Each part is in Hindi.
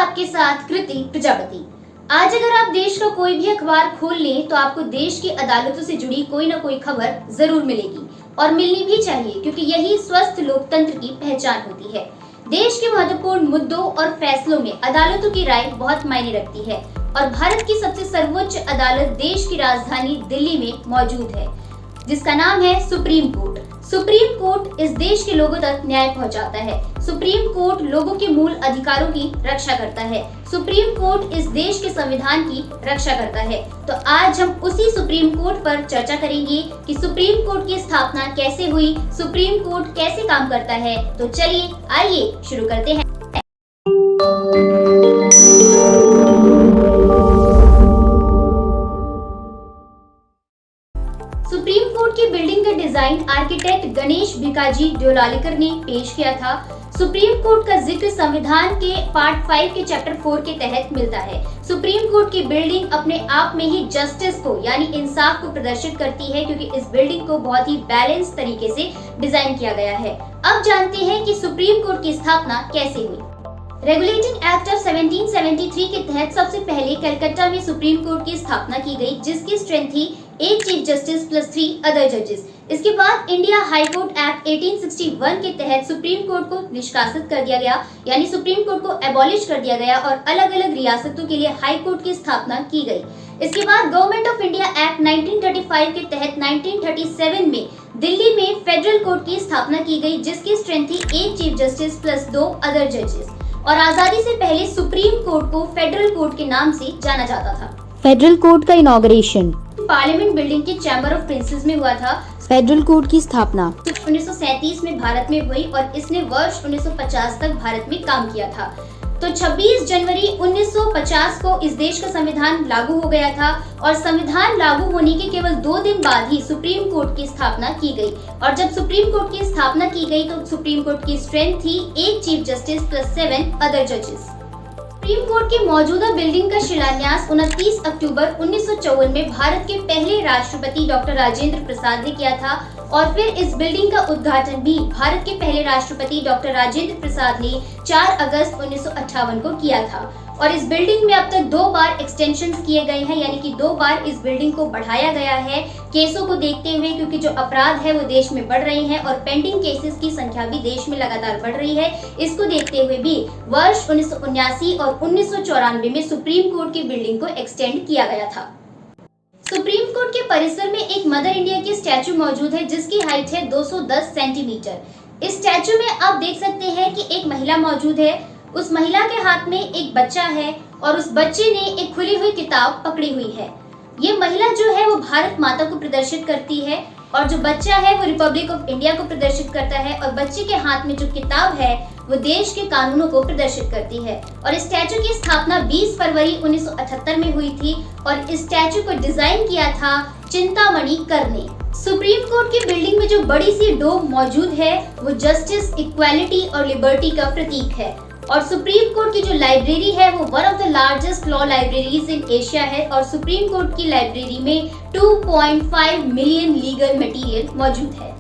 आपके साथ कृति प्रजापति। आज अगर आप देश का कोई भी अखबार खोल लें तो आपको देश की अदालतों से जुड़ी कोई ना कोई खबर जरूर मिलेगी और मिलनी भी चाहिए, क्योंकि यही स्वस्थ लोकतंत्र की पहचान होती है। देश के महत्वपूर्ण मुद्दों और फैसलों में अदालतों की राय बहुत मायने रखती है और भारत की सबसे सर्वोच्च अदालत देश की राजधानी दिल्ली में मौजूद है, जिसका नाम है सुप्रीम कोर्ट। सुप्रीम कोर्ट इस देश के लोगों तक न्याय पहुंचाता है। सुप्रीम कोर्ट लोगों के मूल अधिकारों की रक्षा करता है। सुप्रीम कोर्ट इस देश के संविधान की रक्षा करता है। तो आज हम उसी सुप्रीम कोर्ट पर चर्चा करेंगे कि सुप्रीम कोर्ट की स्थापना कैसे हुई, सुप्रीम कोर्ट कैसे काम करता है। तो चलिए आइए शुरू करते हैं। सुप्रीम कोर्ट की बिल्डिंग का डिजाइन आर्किटेक्ट गणेश भिकाजी ड्योलालीकर ने पेश किया था। सुप्रीम कोर्ट का जिक्र संविधान के पार्ट 5 के चैप्टर 4 के तहत मिलता है। सुप्रीम कोर्ट की बिल्डिंग अपने आप में ही जस्टिस को यानी इंसाफ को प्रदर्शित करती है, क्योंकि इस बिल्डिंग को बहुत ही बैलेंस तरीके से डिजाइन किया गया है। अब जानते हैं कि सुप्रीम कोर्ट की स्थापना कैसे हुई। रेगुलेटिंग एक्ट ऑफ 1773 के तहत सबसे पहले कलकत्ता में सुप्रीम कोर्ट की स्थापना की गई, जिसकी स्ट्रेंथ थी 8 चीफ जस्टिस प्लस 3 अदर जजेस। इसके बाद इंडिया हाई कोर्ट एक्ट 1861 के तहत सुप्रीम कोर्ट को निष्कासित कर दिया गया, यानी सुप्रीम कोर्ट को एबॉलिश कर दिया गया और अलग अलग रियासतों के लिए हाई कोर्ट की स्थापना की गई। इसके बाद गवर्नमेंट ऑफ इंडिया एक्ट 1935 के तहत 1937 में दिल्ली में फेडरल कोर्ट की स्थापना की गई, जिसकी स्ट्रेंथ थी 8 चीफ जस्टिस प्लस 2 अदर जजेस। और आजादी से पहले सुप्रीम कोर्ट को फेडरल कोर्ट के नाम से जाना जाता था। फेडरल कोर्ट का इनॉग्रेशन पार्लियामेंट बिल्डिंग के चैम्बर ऑफ प्रिंसेस में हुआ था। फेडरल कोर्ट की स्थापना 1937 में भारत में हुई और इसने वर्ष 1950 तक भारत में काम किया था। तो 26 जनवरी 1950 को इस देश का संविधान लागू हो गया था और संविधान लागू होने के केवल 2 दिन बाद ही सुप्रीम कोर्ट की स्थापना की गई। और जब सुप्रीम कोर्ट की स्थापना की गई तो सुप्रीम कोर्ट की स्ट्रेंथ थी 8 चीफ जस्टिस प्लस 7 अदर जजेस। सुप्रीम कोर्ट की मौजूदा बिल्डिंग का शिलान्यास 29 अक्टूबर 1954 में भारत के पहले राष्ट्रपति डॉक्टर राजेंद्र प्रसाद ने किया था और फिर इस बिल्डिंग का उद्घाटन भी भारत के पहले राष्ट्रपति डॉक्टर राजेंद्र प्रसाद ने 4 अगस्त 1958 को किया था। और इस बिल्डिंग में अब तक 2 बार एक्सटेंशंस किए गए हैं, यानी कि 2 बार इस बिल्डिंग को बढ़ाया गया है केसों को देखते हुए, क्योंकि जो अपराध है वो देश में बढ़ रहे हैं और पेंडिंग केसेस की संख्या भी देश में लगातार बढ़ रही है। इसको देखते हुए भी वर्ष 1979 और 1994 में सुप्रीम कोर्ट की बिल्डिंग को एक्सटेंड किया गया था। सुप्रीम कोर्ट के परिसर में एक मदर इंडिया की स्टैचू मौजूद है, जिसकी हाइट है 210 सेंटीमीटर। इस स्टैचू में आप देख सकते हैं कि एक महिला मौजूद है। उस महिला के हाथ में एक बच्चा है और उस बच्चे ने एक खुली हुई किताब पकड़ी हुई है। ये महिला जो है वो भारत माता को प्रदर्शित करती है और जो बच्चा है वो रिपब्लिक ऑफ इंडिया को प्रदर्शित करता है और बच्चे के हाथ में जो किताब है वो देश के कानूनों को प्रदर्शित करती है। और इस स्टैचू की स्थापना 20 फरवरी 1978 में हुई थी और इस स्टैचू को डिजाइन किया था चिंतामणि कर ने। सुप्रीम कोर्ट की बिल्डिंग में जो बड़ी सी डोम मौजूद है वो जस्टिस, इक्वालिटी और लिबर्टी का प्रतीक है। और सुप्रीम कोर्ट की जो लाइब्रेरी है वो one of the largest law libraries in Asia है और सुप्रीम कोर्ट की लाइब्रेरी में 2.5 मिलियन लीगल मटेरियल मौजूद है।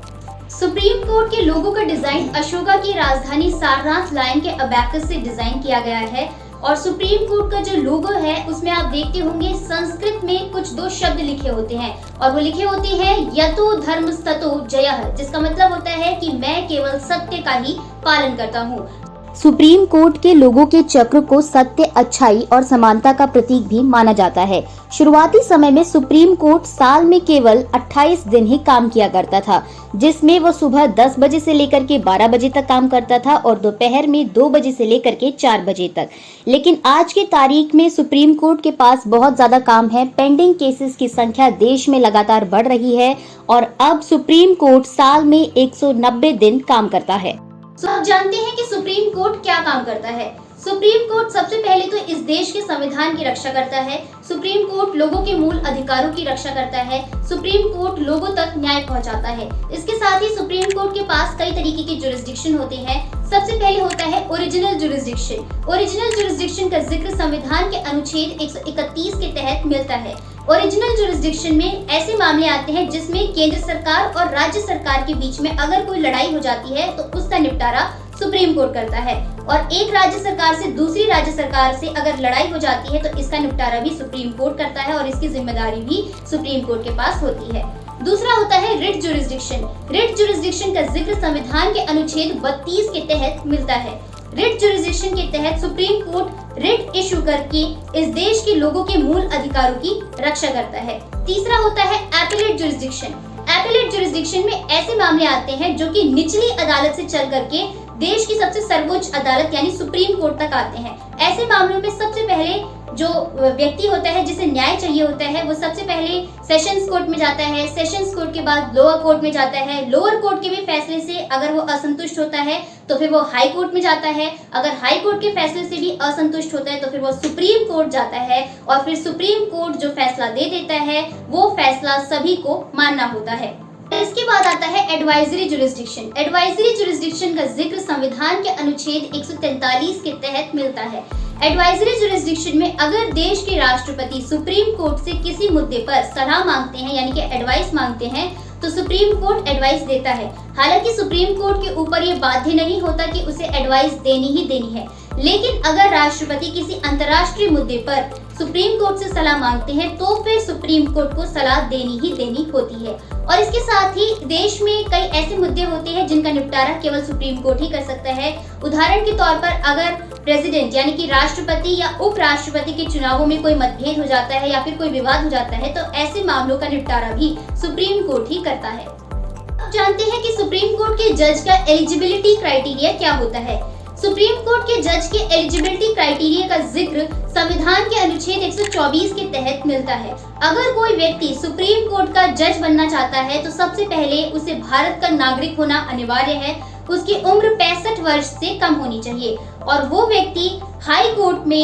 सुप्रीम कोर्ट के लोगो का डिजाइन अशोका की राजधानी सारनाथ लायन के अबैकस से डिजाइन किया गया है। और सुप्रीम कोर्ट का जो लोगो है उसमें आप देखते होंगे संस्कृत में कुछ 2 शब्द लिखे होते हैं और वो लिखे होते हैं यतो धर्मस्ततो जयः, जिसका मतलब होता है कि मैं केवल सत्य का ही पालन करता हूँ। सुप्रीम कोर्ट के लोगों के चक्र को सत्य, अच्छाई और समानता का प्रतीक भी माना जाता है। शुरुआती समय में सुप्रीम कोर्ट साल में केवल 28 दिन ही काम किया करता था, जिसमें वो सुबह 10 बजे से लेकर के 12 बजे तक काम करता था और दोपहर में 2 बजे से लेकर के 4 बजे तक। लेकिन आज की तारीख में सुप्रीम कोर्ट के पास बहुत ज्यादा काम है। पेंडिंग केसेस की संख्या देश में लगातार बढ़ रही है और अब सुप्रीम कोर्ट साल में 190 दिन काम करता है। तो आप जानते हैं कि सुप्रीम कोर्ट क्या काम करता है। सुप्रीम कोर्ट सबसे पहले तो इस देश के संविधान की रक्षा करता है। सुप्रीम कोर्ट लोगों के मूल अधिकारों की रक्षा करता है। सुप्रीम कोर्ट लोगों तक न्याय पहुंचाता है। इसके साथ ही सुप्रीम कोर्ट के पास कई तरीके के जुरिस्डिक्शन होते हैं। सबसे पहले होता है ओरिजिनल जुरिस्डिक्शन। ओरिजिनल जुरिस्डिक्शन का जिक्र संविधान के अनुच्छेद 131 के तहत मिलता है। ओरिजिनल जुरिस्डिक्शन में ऐसे मामले आते हैं जिसमें केंद्र सरकार और राज्य सरकार के बीच में अगर कोई लड़ाई हो जाती है तो उसका निपटारा सुप्रीम कोर्ट करता है। और एक राज्य सरकार से दूसरी राज्य सरकार से अगर लड़ाई हो जाती है तो इसका निपटारा भी सुप्रीम कोर्ट करता है और इसकी जिम्मेदारी भी सुप्रीम कोर्ट के पास होती है। दूसरा होता है रिट जुरिस्डिक्शन। रिट जुरिस्डिक्शन का जिक्र संविधान के अनुच्छेद 32 के तहत मिलता है। रिट जुरिस्डिक्शन के तहत सुप्रीम कोर्ट रिट इशू करके इस देश के लोगों के मूल अधिकारों की रक्षा करता है। तीसरा होता है एपेलेट जुरिस्डिक्शन। एपेलेट जुरिस्डिक्शन में ऐसे मामले आते हैं जो कि निचली अदालत से चल करके देश की सबसे सर्वोच्च अदालत यानी सुप्रीम कोर्ट तक आते हैं। ऐसे मामलों में सबसे पहले जो व्यक्ति होता है जिसे न्याय चाहिए होता है वो सबसे पहले सेशंस कोर्ट में जाता है। सेशंस कोर्ट के बाद लोअर कोर्ट में जाता है। लोअर कोर्ट के भी फैसले से अगर वो असंतुष्ट होता है तो फिर वो हाई कोर्ट में जाता है। अगर हाई कोर्ट के फैसले से भी असंतुष्ट होता है तो फिर वो सुप्रीम कोर्ट जाता है और फिर सुप्रीम कोर्ट जो फैसला दे देता है वो फैसला सभी को मानना होता है। इसके बाद आता है एडवाइजरी जुरिस्डिक्शन। एडवाइजरी जुरिस्डिक्शन का जिक्र संविधान के अनुच्छेद 143 के तहत मिलता है। एडवाइजरी जुरिस्डिक्शन में अगर देश के राष्ट्रपति सुप्रीम कोर्ट से किसी मुद्दे पर सलाह मांगते हैं यानी कि एडवाइस मांगते हैं तो सुप्रीम कोर्ट एडवाइस देता है। हालांकि सुप्रीम कोर्ट के ऊपर ये बाध्य नहीं होता कि उसे एडवाइस देनी ही देनी है, लेकिन अगर राष्ट्रपति किसी अंतर्राष्ट्रीय मुद्दे पर सुप्रीम कोर्ट से सलाह मांगते हैं तो फिर सुप्रीम कोर्ट को सलाह देनी ही देनी होती है। और इसके साथ ही देश में कई ऐसे मुद्दे होते हैं जिनका निपटारा केवल सुप्रीम कोर्ट ही कर सकता है। उदाहरण के तौर पर अगर प्रेसिडेंट यानी कि राष्ट्रपति या उपराष्ट्रपति के चुनावों में कोई मतभेद हो जाता है या फिर कोई विवाद हो जाता है तो ऐसे मामलों का निपटारा भी सुप्रीम कोर्ट ही करता है। अब जानते हैं कि सुप्रीम कोर्ट के जज का एलिजिबिलिटी क्राइटेरिया क्या होता है। सुप्रीम कोर्ट के जज के एलिजिबिलिटी क्राइटेरिया का जिक्र संविधान के अनुच्छेद 124 के तहत मिलता है। अगर कोई व्यक्ति सुप्रीम कोर्ट का जज बनना चाहता है तो सबसे पहले उसे भारत का नागरिक होना अनिवार्य है। उसकी उम्र 65 वर्ष से कम होनी चाहिए और वो व्यक्ति हाई कोर्ट में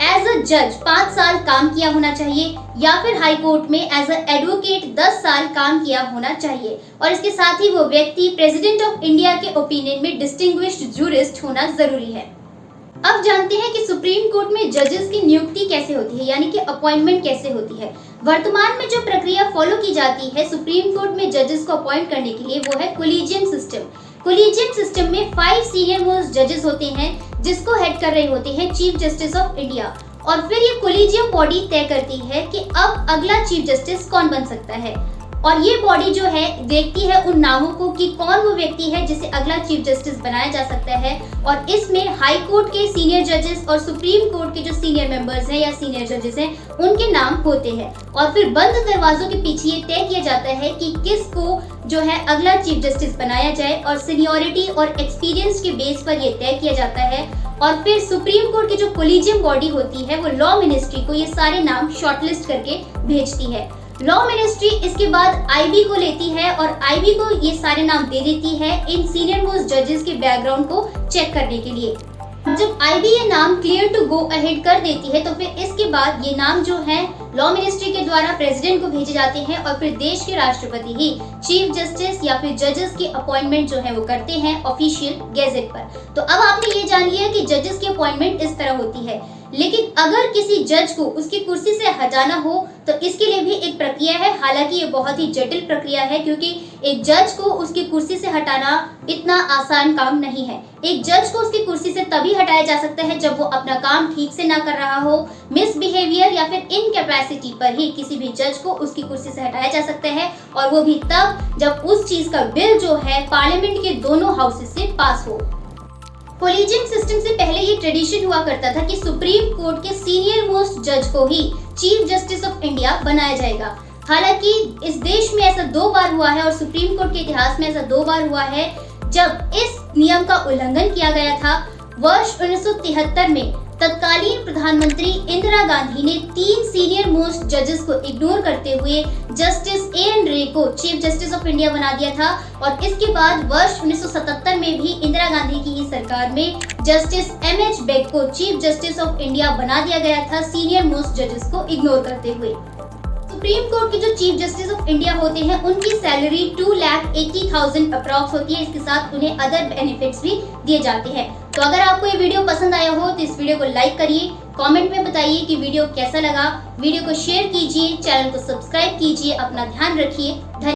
एज अ जज 5 साल काम किया होना चाहिए या फिर हाई कोर्ट में एज अ एडवोकेट 10 साल काम किया होना चाहिए। और इसके साथ ही वो व्यक्ति प्रेसिडेंट ऑफ इंडिया के ओपिनियन में डिस्टिंग्विश्ड जूरिस्ट होना जरूरी है। अब जानते हैं कि सुप्रीम कोर्ट में जजेस की नियुक्ति कैसे होती है यानी कि अपॉइंटमेंट कैसे होती है। वर्तमान में जो प्रक्रिया फॉलो की जाती है सुप्रीम कोर्ट में जजेस को अपॉइंट करने के लिए वो है कोलिजियम सिस्टम। कोलिजियम सिस्टम में 5 सीनियर मोस्ट जजेस होते हैं जिसको हेड कर रहे होते हैं चीफ जस्टिस ऑफ इंडिया और फिर ये कोलिजियम बॉडी तय करती है कि अब अगला चीफ जस्टिस कौन बन सकता है। और ये बॉडी जो है देखती है उन नामों को कि कौन वो व्यक्ति है जिसे अगला चीफ जस्टिस बनाया जा सकता है। और इसमें हाई कोर्ट के सीनियर जजेस और सुप्रीम कोर्ट के जो सीनियर मेंबर्स हैं या सीनियर जजेस हैं उनके नाम होते हैं और फिर बंद दरवाजों के पीछे ये तय किया जाता है कि किसको जो है अगला चीफ जस्टिस बनाया जाए और सीनियरिटी और एक्सपीरियंस के बेस पर ये तय किया जाता है। और फिर सुप्रीम कोर्ट की जो कोलिजियम बॉडी होती है वो लॉ मिनिस्ट्री को ये सारे नाम शॉर्टलिस्ट करके भेजती है। लॉ मिनिस्ट्री इसके बाद आईबी को लेती है और आईबी को ये सारे नाम दे देती है इन सीनियर मोस्ट जजेस के बैकग्राउंड को चेक करने के लिए। जब आईबी ये नाम क्लियर टू गो अहेड कर देती है तो फिर इसके बाद ये नाम जो है लॉ मिनिस्ट्री के द्वारा प्रेसिडेंट को भेजे जाते हैं और फिर देश के राष्ट्रपति ही चीफ जस्टिस या फिर जजेस की अपॉइंटमेंट जो है वो करते हैं ऑफिशियल गैजेट पर। तो अब आपने ये जान लिया कि जजेस की अपॉइंटमेंट इस तरह होती है, लेकिन अगर किसी जज को उसकी कुर्सी से हटाना हो तो इसके लिए भी एक प्रक्रिया है। हालांकि ये बहुत ही जटिल प्रक्रिया है क्योंकि एक जज को उसकी कुर्सी से हटाना इतना आसान काम नहीं है। एक जज को उसकी कुर्सी से तभी हटाया जा सकता है जब वो अपना काम ठीक से ना कर रहा हो। मिसबिहेवियर या फिर इनकैपेसिटी पर ही किसी भी जज को उसकी कुर्सी से हटाया जा सकता है और वो भी तब जब उस चीज का बिल जो है पार्लियामेंट के दोनों हाउसेस से पास हो। कोलिजियम सिस्टम से पहले ये ट्रेडिशन हुआ करता था कि सुप्रीम कोर्ट के सीनियर मोस्ट जज को ही चीफ जस्टिस ऑफ इंडिया बनाया जाएगा। हालांकि इस देश में ऐसा 2 बार हुआ है और सुप्रीम कोर्ट के इतिहास में ऐसा 2 बार हुआ है जब इस नियम का उल्लंघन किया गया था। वर्ष 1973 में तत्कालीन प्रधानमंत्री इंदिरा गांधी ने 3 सीनियर मोस्ट जजेस को इग्नोर करते हुए जस्टिस ए.एन. रे को चीफ जस्टिस ऑफ इंडिया बना दिया था और इसके बाद वर्ष 1977 में भी इंदिरा गांधी की ही सरकार में जस्टिस एम.एच. बेग को चीफ जस्टिस ऑफ इंडिया बना दिया गया था सीनियर मोस्ट जजेस को इग्नोर करते हुए। सुप्रीम कोर्ट के जो चीफ जस्टिस ऑफ इंडिया होते हैं उनकी सैलरी 2,80,000 अप्रॉक्स होती है। इसके साथ उन्हें अदर बेनिफिट्स भी दिए जाते हैं। तो अगर आपको ये वीडियो पसंद आया हो तो इस वीडियो को लाइक करिए, कमेंट में बताइए कि वीडियो कैसा लगा, वीडियो को शेयर कीजिए, चैनल को सब्सक्राइब कीजिए। अपना ध्यान रखिए।